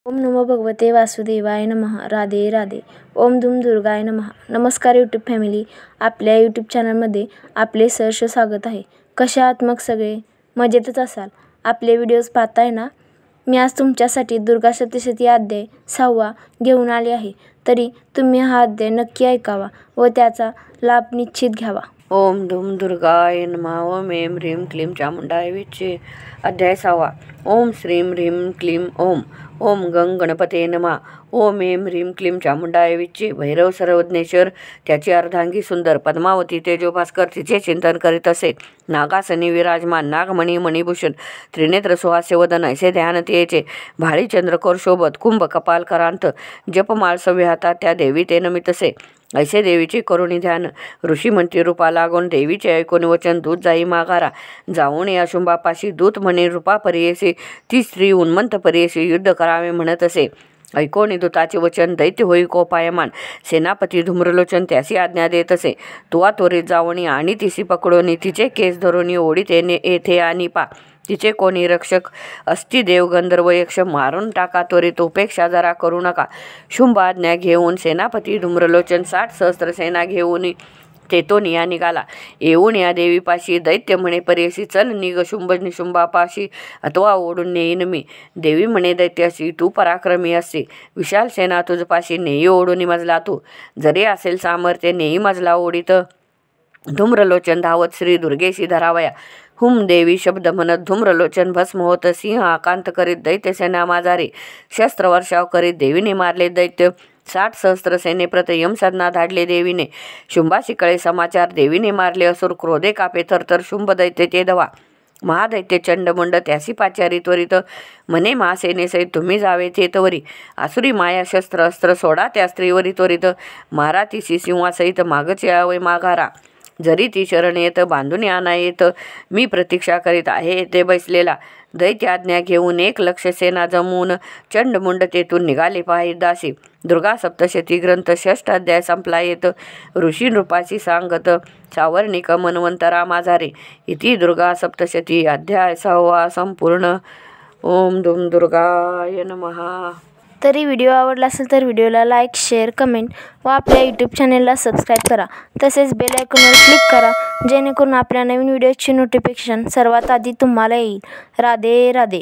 ओम नमो भगवते वासुदेवाय नमः. राधे राधे. ओम धूम दुर्गाय नमः. नमस्कार यूट्यूब फॅमिली, आपल्या यूट्यूब चॅनलमध्ये आपले सहर्ष स्वागत आहे. कशा आहात मग सगळे? मजेतच असाल. आपले व्हिडिओज पाहताय ना? मी आज तुमच्यासाठी दुर्गा सप्तशती अध्याय 6 घेऊन आले आहे. तरी तुम्ही हा अध्याय नक्की ऐकावा व त्याचा लाभ निश्चित घ्यावा. ओम धूम दुर्गाय नमः. ओम ऐं ह्रीं क्लीं चामुंडाय विच्चे. अध्याय 6. ओम श्रीं ह्रीं क्लीं ओम. ओम गंग गणपते नमः. ओम ऐं ह्रीं क्लीं चामुंडाय विच्चे. भैरव सर्वज्ञेश्वर, त्याची अर्धांगी सुंदर पद्मावती तेजोभास्कर तिचे चिंतन करीत असे. नागासनी विराजमान नागमणी मणिभूषण त्रिनेत्र सुहास्य वदन ऐसे ध्यान तियेचे. भाळी चंद्रकोर शोभत कुंभ कपाल करांत जपमाळ सव्य हातात त्या देवी ते नमितसे. ऐसे देवीचे करुणी ध्यान ऋषी म्हणती रूपा लागून देवीचे ऐकून वचन दूत जाई माघारा. जाऊन या शुंभापाशी दूत म्हणे रूपा परियेसी ती स्त्री उन्मंत परियेसी युद्ध करावे म्हणत असे. ऐकोणी दूताचे वचन दैत्य होई कोपायमान. सेनापती धूम्रलोचन त्यासी आज्ञा देत असे. तुवा त्वरित जावणी आणि तिसी पकडोनी तिचे केस धरून ओढीत येथे आणि पा. तिचे कोणी रक्षक असती देव गंधर्व यक्ष मारून टाका त्वरित उपेक्षा जरा करू नका. शुंभ आज्ञा घेऊन सेनापती धूम्रलोचन 60 सहस्त्र सेना घेऊन तेथून या निघाला. येऊन या देवीपाशी दैत्य म्हणे परियसी चल निघ शुंभ निशुंभापाशी अथवा ओढून नेईन मी. देवी म्हणे दैत्याशी तू पराक्रमी असते, विशाल सेना तुझपाशी नेई ओढून मजला तू. जरी असेल सामर्थ्य नेई मजला ओढीत. धूम्रलोचन धावत श्री दुर्गेशी धरावया. हुम देवी शब्द म्हणत धूम्रलोचन भस्म होत सिंह आकांत करीत दैत्य सेना माजारी. शस्त्र वर्षाव करीत देवीने मारले दैत्य. 60 सहस्त्र सेनेप्रत यमसदना धाडले देवीने. शुंभाशी कळे समाचार देवीने मारले असुर क्रोधे कापे थरथर शुंभ दैत्य ते धवा. महादैत्य चंडमुंड त्यासी पाचारी त्वरित म्हणे महासेनेसहित तुम्ही जावे तेतवरी. आसुरी माया शस्त्र अस्त्र सोडा त्या स्त्रीवरी त्वरित. मारा तिसी सिंहासहित मागचे यावे माघारा. जरी ती शरण येत बांधून आणा येत मी प्रतीक्षा करीत आहे येथे बैसलेला. दैत्य आज्ञा घेऊन 1 लक्ष सेना जमवून चंडमुंड तेथून निघाले पाहि दासी. दुर्गा सप्तशती ग्रंथ 6 अध्याय संपला येत. ऋषी नृपाची सांगत सावर्णिक मन्वंतरा माझारे. इति दुर्गा सप्तशती अध्याय 6 संपूर्ण. ओम धूम दुर्गाय नमः. तरी व्हिडिओ आवडला असेल तर व्हिडिओला लाईक, शेअर, कमेंट व आपल्या यूट्यूब चॅनलला सबस्क्राईब करा. तसेच बेल आयकॉनवर क्लिक करा जेणेकरून आपल्या नवीन व्हिडिओची नोटिफिकेशन सर्वात आधी तुम्हाला येईल. राधे राधे.